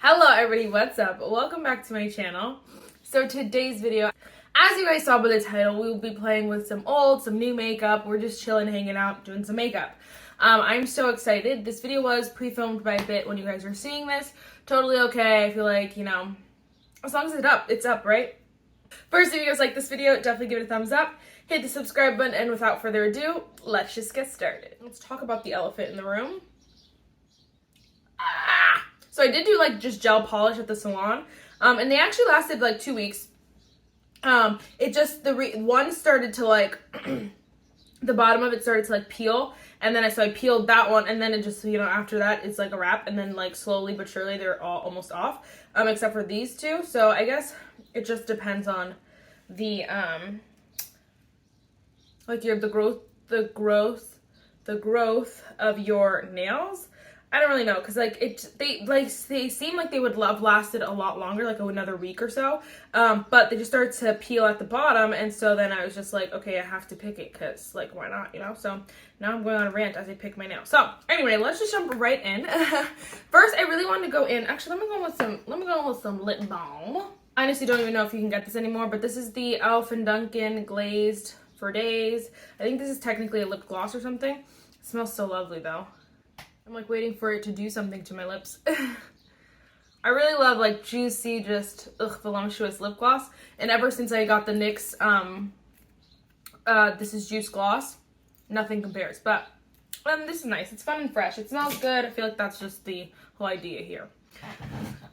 Hello everybody, what's up? Welcome back to my channel. So today's video, as you guys saw by the title, we will be playing with some old, some new makeup. We're just chilling, hanging out, doing some makeup. I'm so excited. This video was pre-filmed by a bit when you guys are seeing this. Totally okay. I feel like, you know, as long as it's up, right? First, if you guys like this video, definitely give it a thumbs up. Hit the subscribe button, and without further ado, let's just get started. Let's talk about the elephant in the room. So I did do like just gel polish at the salon, and they actually lasted like 2 weeks. It just, one started to like, the bottom of it started to like peel, and then I peeled that one, and then it just, you know, after that, it's like a wrap, and then like slowly but surely they're all almost off, except for these two. So I guess it just depends on the, like the growth of your nails. I don't really know, because like they seem like they would have lasted a lot longer, like another week or so, but they just started to peel at the bottom, and so then I was just like, okay, I have to pick it, because like why not, you know? So now I'm going on a rant as I pick my nail. So anyway, let's just jump right in. First, I really wanted to go in, actually let me go with some lip balm. I honestly don't even know if you can get this anymore, but this is the Dunkin Glazed for Days. I think this is technically a lip gloss or something. It smells so lovely though. I'm like waiting for it to do something to my lips. I really love like juicy, just voluptuous lip gloss. And ever since I got the NYX, this is Juice Gloss, nothing compares. But this is nice. It's fun and fresh. It smells good. I feel like that's just the whole idea here.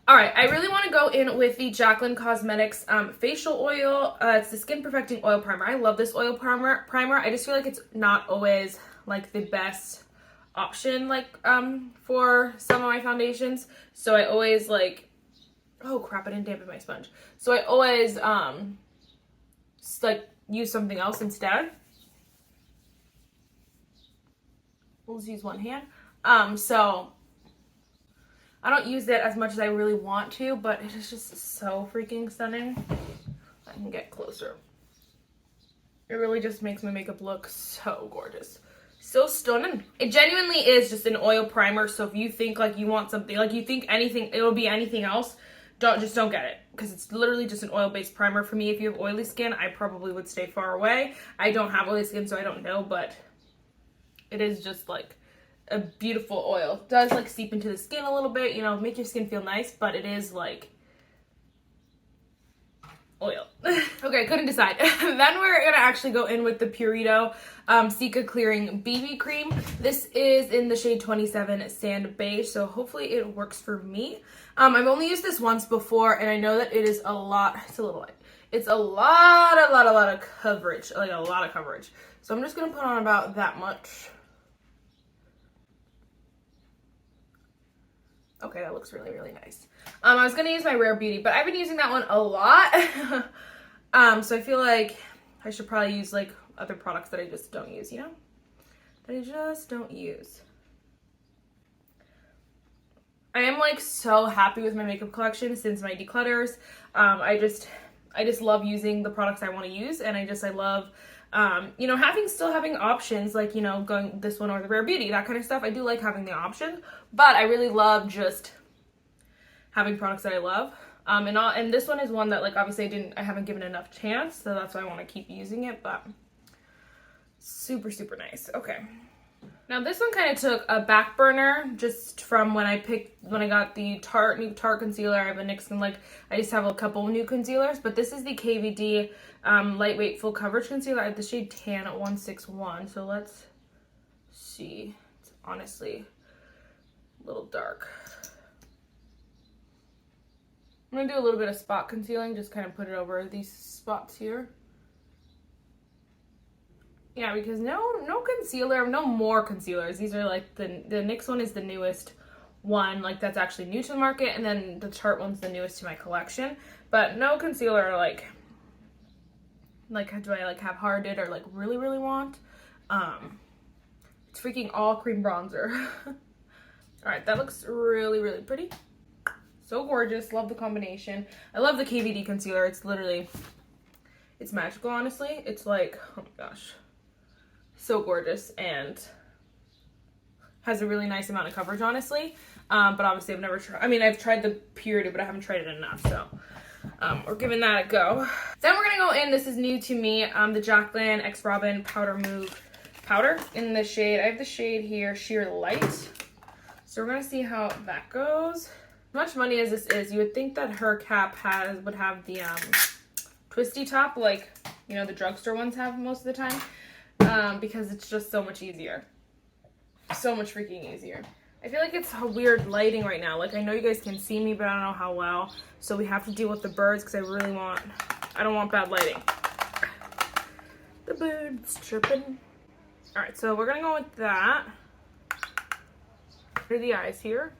All right, I really want to go in with the Jaclyn Cosmetics facial oil. It's the Skin Perfecting Oil Primer. I love this oil primer. I just feel like it's not always like the best option like for some of my foundations, so I always like, oh crap, I didn't dampen my sponge, so I always like use something else instead. We'll just use one hand. So I don't use it as much as I really want to, but it is just so freaking stunning. I can get closer. It really just makes my makeup look so gorgeous. So stunning. It genuinely is just an oil primer, so if you think like you want something, like you think anything, it'll be anything else, don't get it, because it's literally just an oil-based primer. For me, if you have oily skin, I probably would stay far away. I don't have oily skin, so I don't know, but it is just like a beautiful oil. It does like seep into the skin a little bit, you know, make your skin feel nice, but it is like oil. Okay, couldn't decide. Then we're gonna actually go in with the Purito Cica Clearing BB Cream. This is in the shade 27 Sand Beige, so hopefully it works for me. I've only used this once before, and I know that it is a lot, it's a little light. It's a lot of coverage, like a lot of coverage. So I'm just gonna put on about that much. Okay, that looks really, really nice. I was gonna use my Rare Beauty, but I've been using that one a lot. So I feel like I should probably use like other products that I just don't use, you know? That I just don't use. I am like so happy with my makeup collection since my declutters. I just love using the products I want to use, and I love you know, still having options, like, you know, going this one or the Rare Beauty, that kind of stuff. I do like having the options, but I really love just having products that I love. And this one is one that like obviously I haven't given enough chance, so that's why I want to keep using it, but super nice. Okay. Now this one kind of took a back burner just from when I got the new Tarte concealer. I have a NYX, and like I just have a couple new concealers, but this is the KVD lightweight full coverage concealer. I have the shade Tan at 161. So let's see. It's honestly a little dark. I'm gonna do a little bit of spot concealing, just kind of put it over these spots here. Yeah, because no concealer, no more concealers. These are like the NYX one is the newest one, like that's actually new to the market, and then the Tarte one's the newest to my collection. But no concealer like do I like have hearted or like really want. It's freaking all cream bronzer. All right, that looks really pretty. So gorgeous. Love the combination. I love the KVD concealer. It's literally, it's magical, honestly. It's like, oh my gosh, so gorgeous, and has a really nice amount of coverage, honestly. But obviously I've never tried, I mean, I've tried the Purito, but I haven't tried it enough, so we're giving that a go. Then we're gonna go in, this is new to me, the Jaclyn X Robin Powder Move powder in the shade, I have the shade here, Sheer Light. So we're gonna see how that goes. As much money as this is, you would think that her cap would have the twisty top, like, you know, the drugstore ones have most of the time, because it's just so much easier. So much freaking easier. I feel like it's a weird lighting right now. Like, I know you guys can see me, but I don't know how well. So we have to deal with the birds because I don't want bad lighting. The birds chirping. All right, so we're gonna go with that. For the eyes here.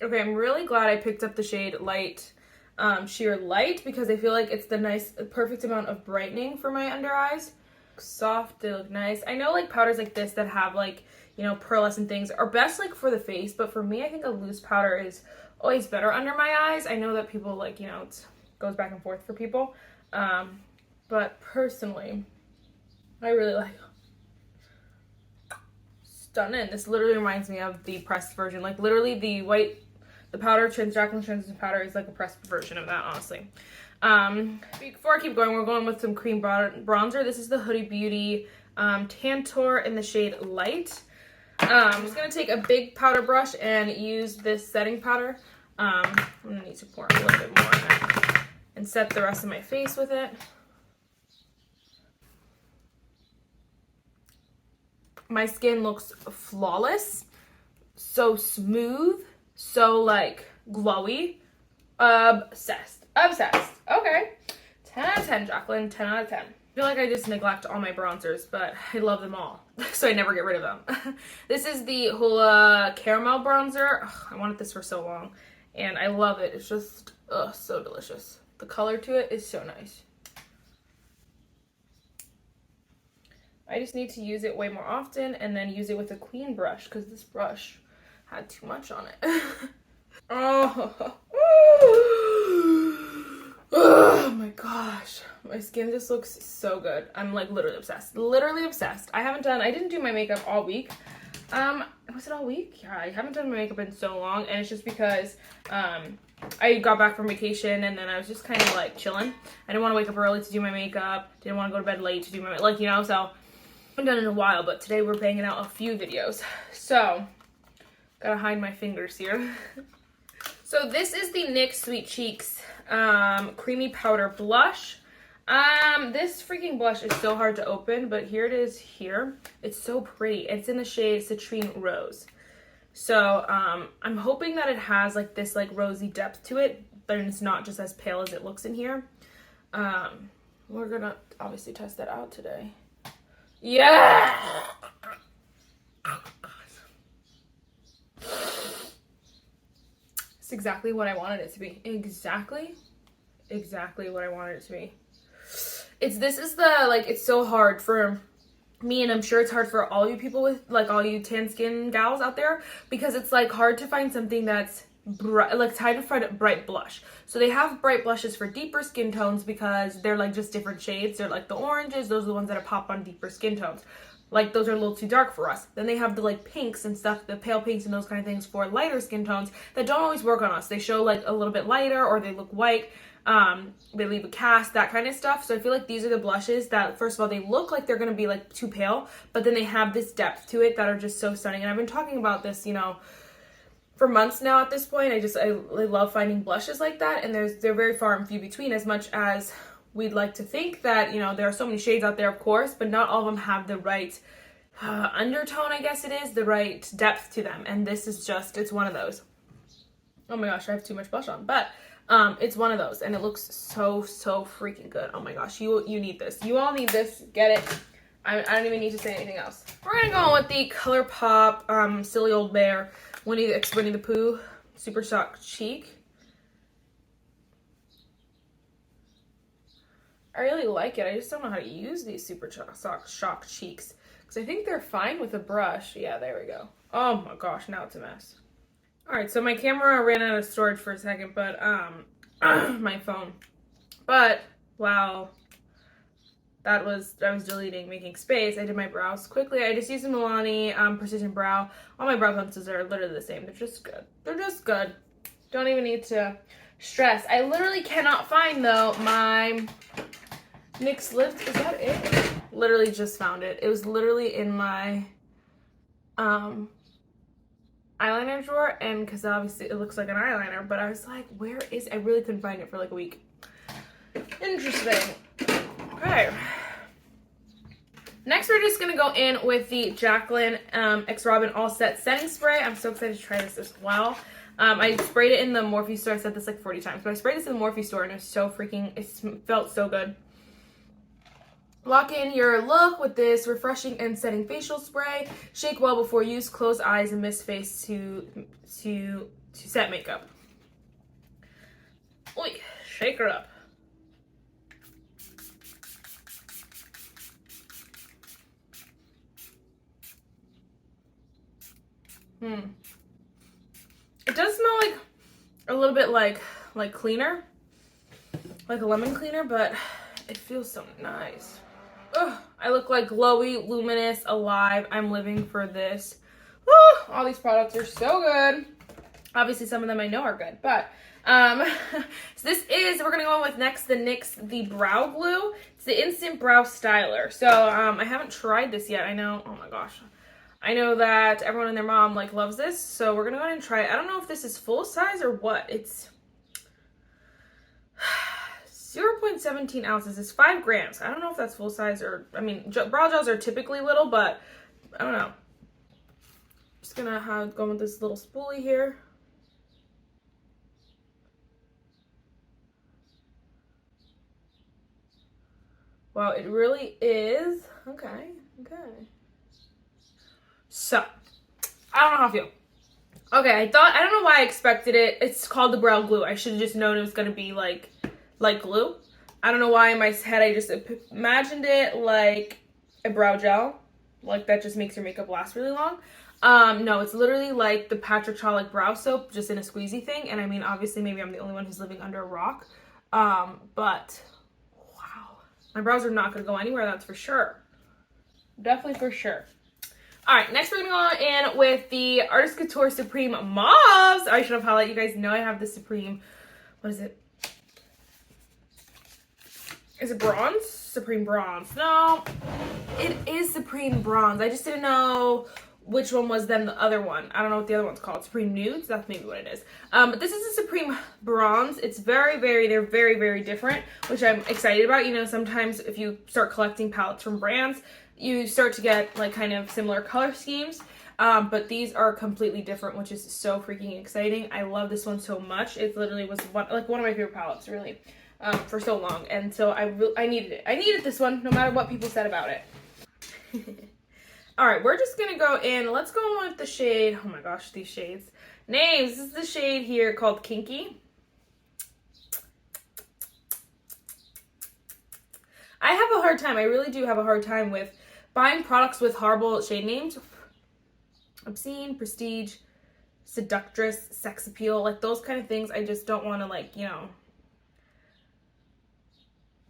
Okay, I'm really glad I picked up the shade Light, Sheer Light, because I feel like it's the nice, perfect amount of brightening for my under eyes. Soft, they look nice. I know like powders like this that have like, you know, pearlescent things are best like for the face, but for me, I think a loose powder is always better under my eyes. I know that people like, you know, it goes back and forth for people. But personally, I really like it. Stunning. This literally reminds me of the pressed version. Like literally the powder, Jaclyn translucent powder is like a pressed version of that, honestly. Before I keep going, we're going with some cream bronzer. This is the Huda Beauty Tantour in the shade Light. I'm just going to take a big powder brush and use this setting powder. I'm going to need to pour a little bit more on it and set the rest of my face with it. My skin looks flawless, so smooth, so like glowy. Obsessed. Okay. 10 out of 10, Jaclyn. 10 out of 10. I feel like I just neglect all my bronzers, but I love them all, so I never get rid of them. This is the Hoola Caramel Bronzer. Ugh, I wanted this for so long, and I love it. It's just, so delicious. The color to it is so nice. I just need to use it way more often and then use it with a clean brush because this brush had too much on it. Oh my gosh. My skin just looks so good. I'm like literally obsessed. Literally obsessed. I didn't do my makeup all week. Was it all week? Yeah, I haven't done my makeup in so long, and it's just because I got back from vacation and then I was just kind of like chilling. I didn't want to wake up early to do my makeup. Didn't want to go to bed late to do my like, you know, so I haven't done it in a while, but today we're banging out a few videos. So, gotta hide my fingers here. So this is the NYX Sweet Cheeks Creamy Powder Blush. This freaking blush is so hard to open, but here it is here. It's so pretty. It's in the shade Citrine Rose. So, I'm hoping that it has like this like rosy depth to it, but it's not just as pale as it looks in here. We're gonna obviously test that out today. Yeah! It's exactly what I wanted it to be. Exactly what I wanted it to be. It's so hard for me, and I'm sure it's hard for all you people with, like, all you tan skin gals out there, because it's, like, hard to find something that's bright, like, hard to find a bright blush. So they have bright blushes for deeper skin tones because they're, like, just different shades. They're, like, the oranges. Those are the ones that pop on deeper skin tones. Like, those are a little too dark for us. Then they have the, like, pinks and stuff, the pale pinks and those kind of things for lighter skin tones that don't always work on us. They show, like, a little bit lighter, or they look white. They leave a cast, that kind of stuff. So I feel like these are the blushes that, first of all, they look like they're going to be, like, too pale, but then they have this depth to it that are just so stunning. And I've been talking about this, you know, for months now at this point. I love finding blushes like that, and they're very far and few between, as much as we'd like to think that, you know, there are so many shades out there, of course, but not all of them have the right undertone, I guess it is, the right depth to them. And this is just, it's one of those. Oh my gosh, I have too much blush on, but it's one of those, and it looks so freaking good. Oh my gosh, you need this. You all need this. Get it. I don't even need to say anything else. We're gonna go with the Colourpop Silly Old Bear Winnie the Pooh Super Shock Cheek. I really like it. I just don't know how to use these Super Shock Cheeks, because I think they're fine with a brush. Yeah, there we go. Oh my gosh, now it's a mess. Alright, so my camera ran out of storage for a second, but, my phone. But, wow, I was deleting, making space. I did my brows quickly. I just used the Milani Precision Brow. All my brow pencils are literally the same. They're just good. They're just good. Don't even need to stress. I literally cannot find, though, my NYX lips. Is that it? Literally just found it. It was literally in my eyeliner drawer, and because obviously it looks like an eyeliner, but I was like, where is it? I really couldn't find it for like a week. Interesting. Okay. Next, we're just gonna go in with the Jaclyn X Robin All Set Setting Spray. I'm so excited to try this as well. I sprayed it in the Morphe store. I said this like 40 times, but I sprayed this in the Morphe store, and it was so freaking, it felt so good. Lock in your look with this refreshing and setting facial spray. Shake well before use. Close eyes and mist face to set makeup. Oy, shake her up. It does smell like a little bit like cleaner, like a lemon cleaner, but it feels so nice. Ugh, I look like glowy, luminous, alive. I'm living for this. Woo, all these products are so good. Obviously, some of them I know are good, but so we're gonna go on with next, the NYX The Brow Glue. It's the Instant Brow Styler. So I haven't tried this yet. I know, oh my gosh. I know that everyone and their mom like loves this, so we're gonna go ahead and try it. I don't know if this is full size or what. It's 0.17 ounces. It's 5 grams. I don't know if that's full size or, I mean, brow gels are typically little, but I don't know. Just gonna go with this little spoolie here. Wow, it really is. Okay. So, I don't know how I feel. Okay, I don't know why I expected it. It's called the Brow Glue. I should have just known it was gonna be like glue. I don't know why in my head I just imagined it like a brow gel. Like that just makes your makeup last really long. No, it's literally like the Patrick Chalik brow soap, just in a squeezy thing. And I mean, obviously maybe I'm the only one who's living under a rock. But wow. My brows are not gonna go anywhere, that's for sure. Definitely for sure. Alright, next we're gonna go in with the Artist Couture Supreme Mauves. I should have highlighted, you guys know I have the Supreme, what is it? Is it bronze? Supreme Bronze. No, it is Supreme Bronze. I just didn't know which one was then the other one. I don't know what the other one's called. Supreme Nudes? That's maybe what it is. But this is a Supreme Bronze. It's they're very different, which I'm excited about. You know, sometimes if you start collecting palettes from brands, you start to get like kind of similar color schemes. But these are completely different, which is so freaking exciting. I love this one so much. It literally was one of my favorite palettes, really. For so long, and so I needed it. I needed this one, no matter what people said about it. All right, we're just gonna go in. Let's go in with the shade. Oh my gosh, these shades. Names. This is the shade here called Kinky. I have a hard time. I really do have a hard time with buying products with horrible shade names. Obscene, prestige, seductress, sex appeal, like those kind of things. I just don't want to, like, you know.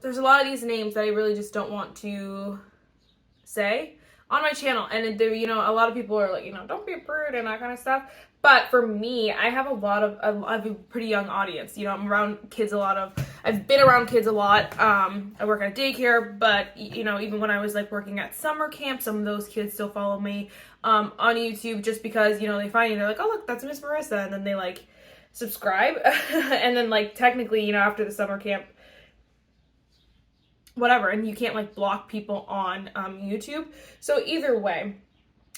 There's a lot of these names that I really just don't want to say on my channel. And, you know, a lot of people are like, you know, don't be a prude and that kind of stuff. But for me, I have I have a pretty young audience. You know, I'm around kids I've been around kids a lot. I work at a daycare, but, you know, even when I was like working at summer camp, some of those kids still follow me on YouTube just because, you know, they find me, they're like, oh, look, that's Miss Marissa. And then they like subscribe. And then like technically, you know, after the summer camp, whatever, and you can't like block people on YouTube. So either way,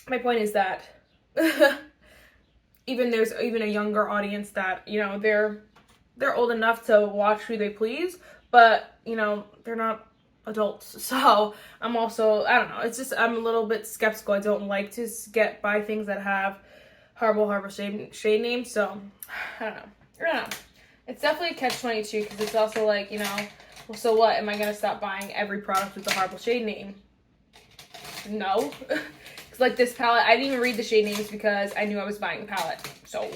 my point is that there's even a younger audience that, you know, they're old enough to watch who they please, but, you know, they're not adults. So I'm also, I don't know, it's just, I'm a little bit skeptical. I don't like to buy things that have horrible shade names. So I don't know. It's definitely a catch-22 because it's also like, you know, well, so what? Am I going to stop buying every product with a horrible shade name? No. It's like this palette, I didn't even read the shade names because I knew I was buying the palette. So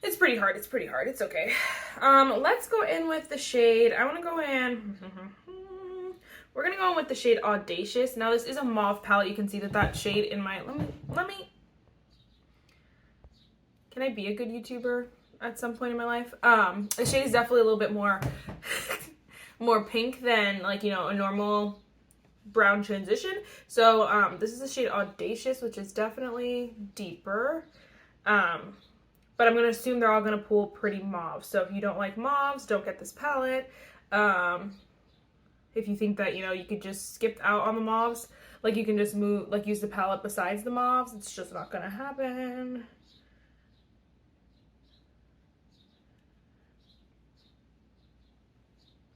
it's pretty hard. It's okay. Let's go in with the shade. I want to go in. We're gonna go in with the shade Audacious. Now this is a mauve palette. You can see that shade in my, let me, can I be a good YouTuber at some point in my life? The shade is definitely a little bit more, more pink than like, you know, a normal brown transition. So this is the shade Audacious, which is definitely deeper. But I'm gonna assume they're all gonna pull pretty mauve. So if you don't like mauves, don't get this palette. If you think that, you know, you could just skip out on the mauves, like you can just move, like use the palette besides the mauves, it's just not gonna happen.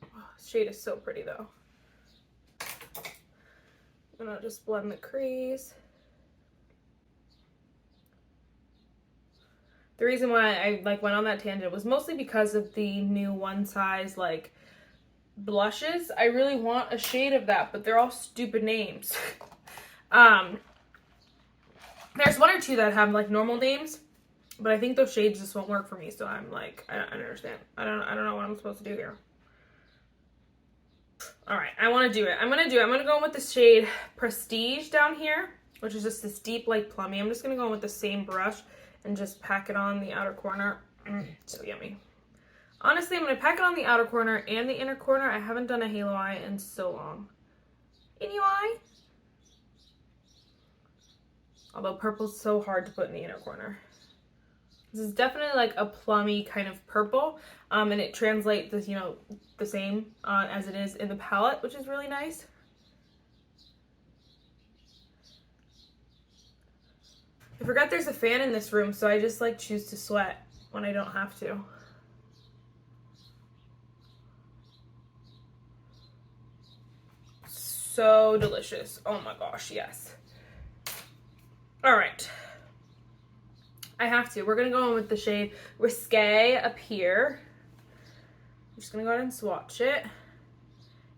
Oh, this shade is so pretty though. I'm gonna just blend the crease. The reason why I like went on that tangent was mostly because of the new one size like blushes. I really want a shade of that, but they're all stupid names. There's one or two that have like normal names, but I think those shades just won't work for me. So I'm like, I don't understand. I don't know what I'm supposed to do here. All right, I want to do it. I'm gonna go in with the shade Prestige down here, which is just this deep like plummy. I'm just gonna go in with the same brush and just pack it on the outer corner. So yummy. Honestly, I'm going to pack it on the outer corner and the inner corner. I haven't done a halo eye in so long. Innu eye? Although purple's so hard to put in the inner corner. This is definitely like a plummy kind of purple. And it translates this, you know, the same as it is in the palette, which is really nice. I forgot there's a fan in this room, so I just like choose to sweat when I don't have to. So delicious. Oh my gosh, yes. All right. I have to. We're going to go in with the shade Risque up here. I'm just going to go ahead and swatch it.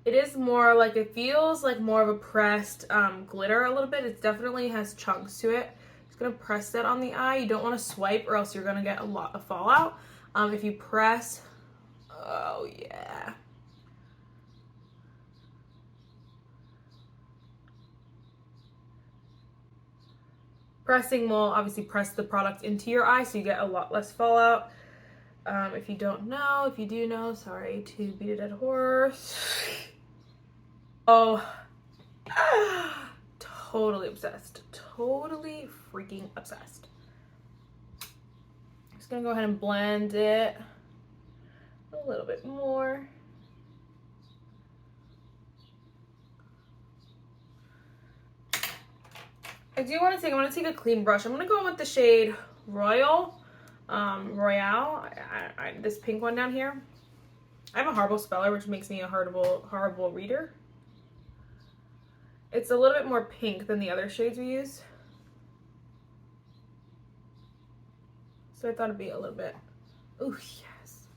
It is more like, it feels like more of a pressed glitter a little bit. It definitely has chunks to it. Just going to press that on the eye. You don't want to swipe or else you're going to get a lot of fallout. If you press, oh yeah. Pressing will obviously press the product into your eye so you get a lot less fallout. If you don't know, if you do know, sorry to beat a dead horse. Oh, totally obsessed. Totally freaking obsessed. Just gonna go ahead and blend it a little bit more. I want to take a clean brush. I'm gonna go in with the shade Royale. This pink one down here. I'm a horrible speller, which makes me a horrible reader. It's a little bit more pink than the other shades we use. So I thought it'd be a little bit, ooh, yes.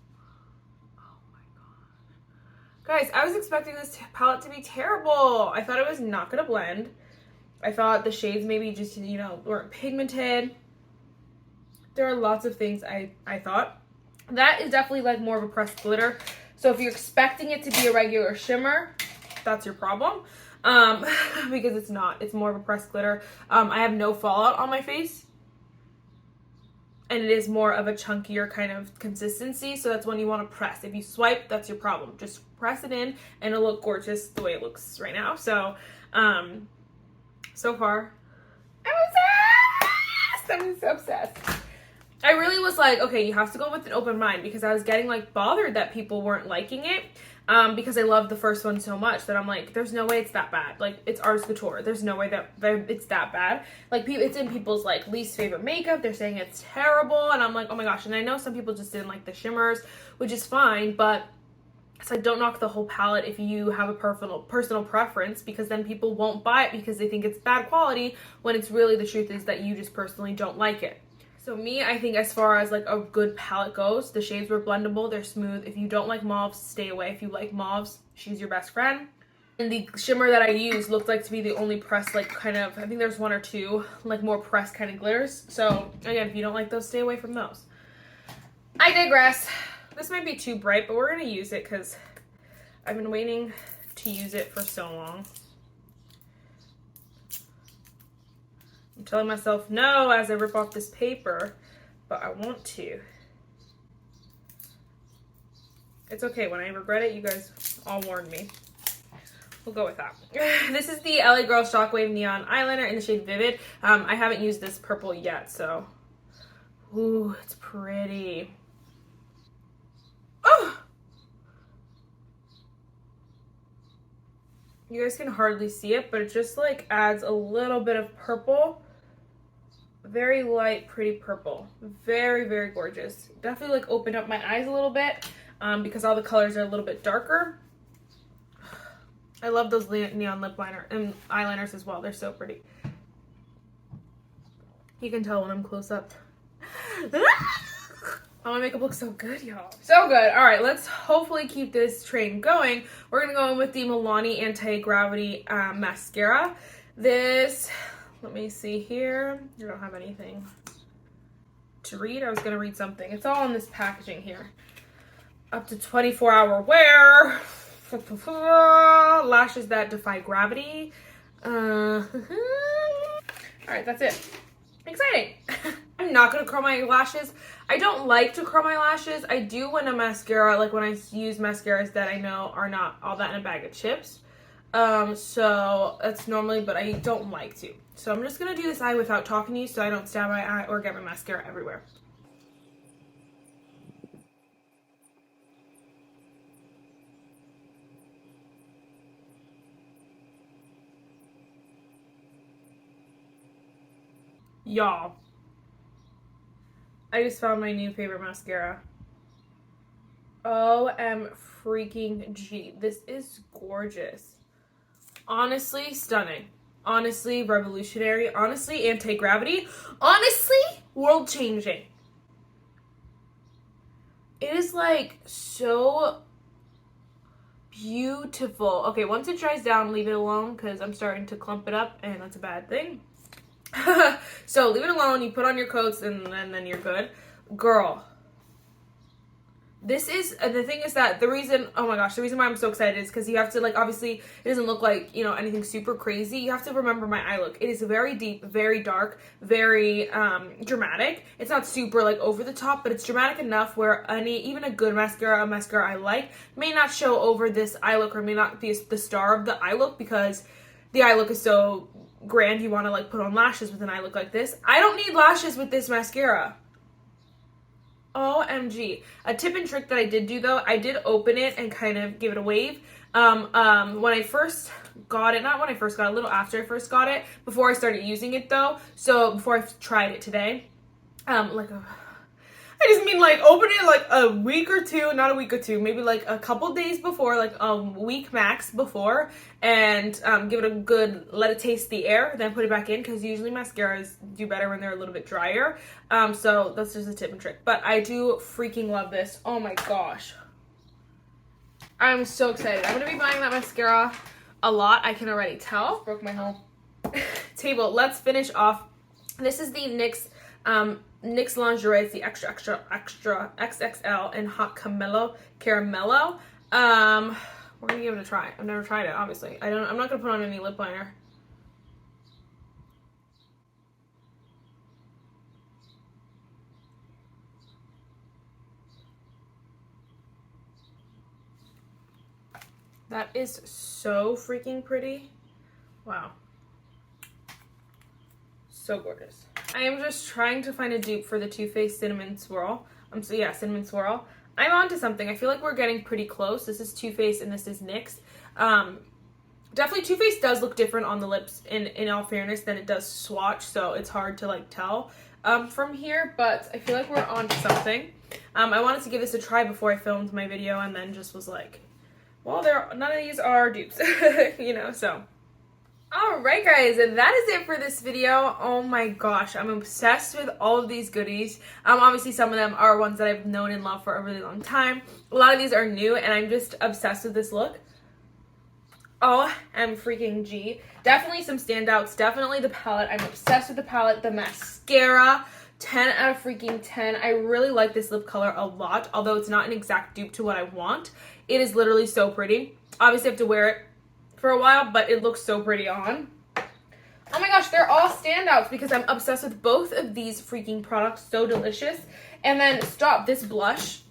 Oh my gosh. Guys, I was expecting this palette to be terrible. I thought it was not gonna blend. I thought the shades maybe just, you know, weren't pigmented. There are lots of things I thought. That is definitely like more of a pressed glitter. So if you're expecting it to be a regular shimmer, that's your problem. Because it's not. It's more of a pressed glitter. I have no fallout on my face. And it is more of a chunkier kind of consistency. So that's when you want to press. If you swipe, that's your problem. Just press it in and it'll look gorgeous the way it looks right now. So, so far, I'm obsessed! I'm so obsessed. I really was like, okay, you have to go with an open mind because I was getting like bothered that people weren't liking it because I loved the first one so much that I'm like, there's no way it's that bad. Like, it's Artist Couture. There's no way that it's that bad. Like, it's in people's like least favorite makeup. They're saying it's terrible. And I'm like, oh my gosh. And I know some people just didn't like the shimmers, which is fine, but it's like, don't knock the whole palette if you have a personal preference, because then people won't buy it because they think it's bad quality when it's really the truth is that you just personally don't like it. So me, I think as far as like a good palette goes, the shades were blendable, they're smooth. If you don't like mauves, stay away. If you like mauves, she's your best friend. And the shimmer that I used looked like to be the only pressed, like kind of, I think there's one or two like more pressed kind of glitters. So again, if you don't like those, stay away from those. I digress. This might be too bright, but we're gonna use it because I've been waiting to use it for so long. I'm telling myself no as I rip off this paper, but I want to. It's okay. When I regret it, you guys all warned me. We'll go with that. This is the LA Girl Shockwave Neon Eyeliner in the shade Vivid. I haven't used this purple yet, so. Ooh, it's pretty. Oh! You guys can hardly see it, but it just like adds a little bit of purple. Very light, pretty purple. Very, very gorgeous. Definitely like opened up my eyes a little bit because all the colors are a little bit darker. I love those neon lip liner and eyeliners as well. They're so pretty. You can tell when I'm close up. Oh, my makeup looks so good, y'all. So good. All right, let's hopefully keep this train going. We're going to go in with the Milani Anti-Gravity Mascara. This, let me see here. I don't have anything to read. I was going to read something. It's all in this packaging here. Up to 24-hour wear. Lashes that defy gravity. All right, that's it. Exciting. I'm not gonna curl my lashes. I don't like to curl my lashes. I do when a mascara, like when I use mascaras that I know are not all that in a bag of chips. So that's normally, but I don't like to. So I'm just gonna do this eye without talking to you so I don't stab my eye or get my mascara everywhere. Y'all, I just found my new favorite mascara. OM freaking G. This is gorgeous. Honestly, stunning. Honestly, revolutionary. Honestly, anti-gravity. Honestly, world-changing. It is like so beautiful. Okay, once it dries down, leave it alone because I'm starting to clump it up and that's a bad thing. So leave it alone, you put on your coats and then you're good. Girl, this is, the thing is that the reason, oh my gosh, the reason why I'm so excited is because you have to like, obviously it doesn't look like, you know, anything super crazy. You have to remember my eye look. It is very deep, very dark, very dramatic. It's not super like over the top, but it's dramatic enough where even a good mascara, a mascara I like, may not show over this eye look or may not be the star of the eye look because the eye look is so grand. You want to like put on lashes with an eye look like this. I don't need lashes with this mascara. OMG. A tip and trick that I did do though, I did open it and kind of give it a wave. When I first got it, not when I first got it, a little after I first got it, before I started using it though. So before I tried it today, I just mean like open it like a week or two, not a week or two, maybe like a couple days before, like a week max before, and give it a good, let it taste the air, then put it back in because usually mascaras do better when they're a little bit drier. So that's just a tip and trick. But I do freaking love this. Oh my gosh. I'm so excited. I'm going to be buying that mascara a lot. I can already tell. Broke my whole table. Let's finish off. This is the NYX Lingerie. It's the extra XXL in Hot Caramello. We're gonna give it a try. I've never tried it, obviously. I'm not gonna put on any lip liner. That is so freaking pretty. Wow. So gorgeous. I am just trying to find a dupe for the Too Faced Cinnamon Swirl. Cinnamon Swirl. I'm onto something. I feel like we're getting pretty close. This is Too Faced and this is NYX. Definitely Too Faced does look different on the lips in all fairness than it does swatch, so it's hard to like tell from here, but I feel like we're onto something. I wanted to give this a try before I filmed my video and then just was like, well, none of these are dupes, you know, so. Alright guys, and that is it for this video. Oh my gosh, I'm obsessed with all of these goodies. Obviously some of them are ones that I've known and loved for a really long time. A lot of these are new and I'm just obsessed with this look. Oh, I'm freaking G. Definitely some standouts, definitely the palette. I'm obsessed with the palette, the mascara. 10 out of freaking 10. I really like this lip color a lot, although it's not an exact dupe to what I want. It is literally so pretty. Obviously I have to wear it for a while, but it looks so pretty on. Oh my gosh, they're all standouts because I'm obsessed with both of these freaking products. So delicious. And then stop, this blush.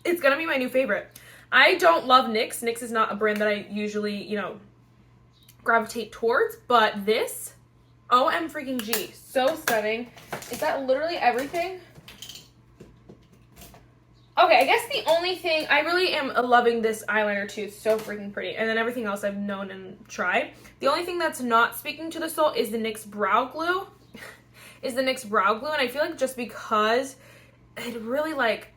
It's gonna be my new favorite. I don't love NYX. NYX is not a brand that I usually, you know, gravitate towards, but this, OM freaking G, so stunning. Is that literally everything? Okay, I guess the only thing, I really am loving this eyeliner too. It's so freaking pretty. And then everything else I've known and tried. The only thing that's not speaking to the soul is the NYX Brow Glue. And I feel like just because it really, like,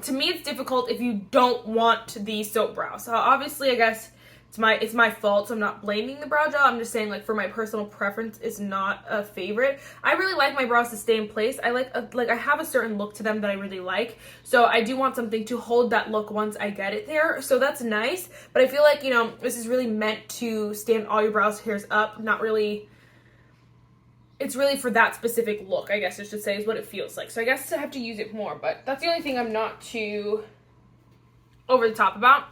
to me it's difficult if you don't want the soap brow. So obviously I guess it's my fault, so I'm not blaming the brow gel. I'm just saying, like, for my personal preference, it's not a favorite. I really like my brows to stay in place. I like I have a certain look to them that I really like. So I do want something to hold that look once I get it there. So that's nice. But I feel like, you know, this is really meant to stand all your brows hairs up. Not really, it's really for that specific look, I guess I should say, is what it feels like. So I guess I have to use it more, but that's the only thing I'm not too over the top about.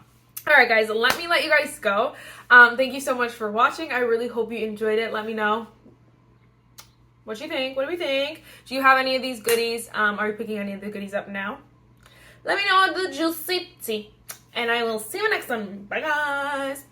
All right, guys, let me let you guys go. Thank you so much for watching. I really hope you enjoyed it. Let me know what you think. What do we think? Do you have any of these goodies? Are you picking any of the goodies up now? Let me know on the juicy tea. And I will see you next time. Bye, guys.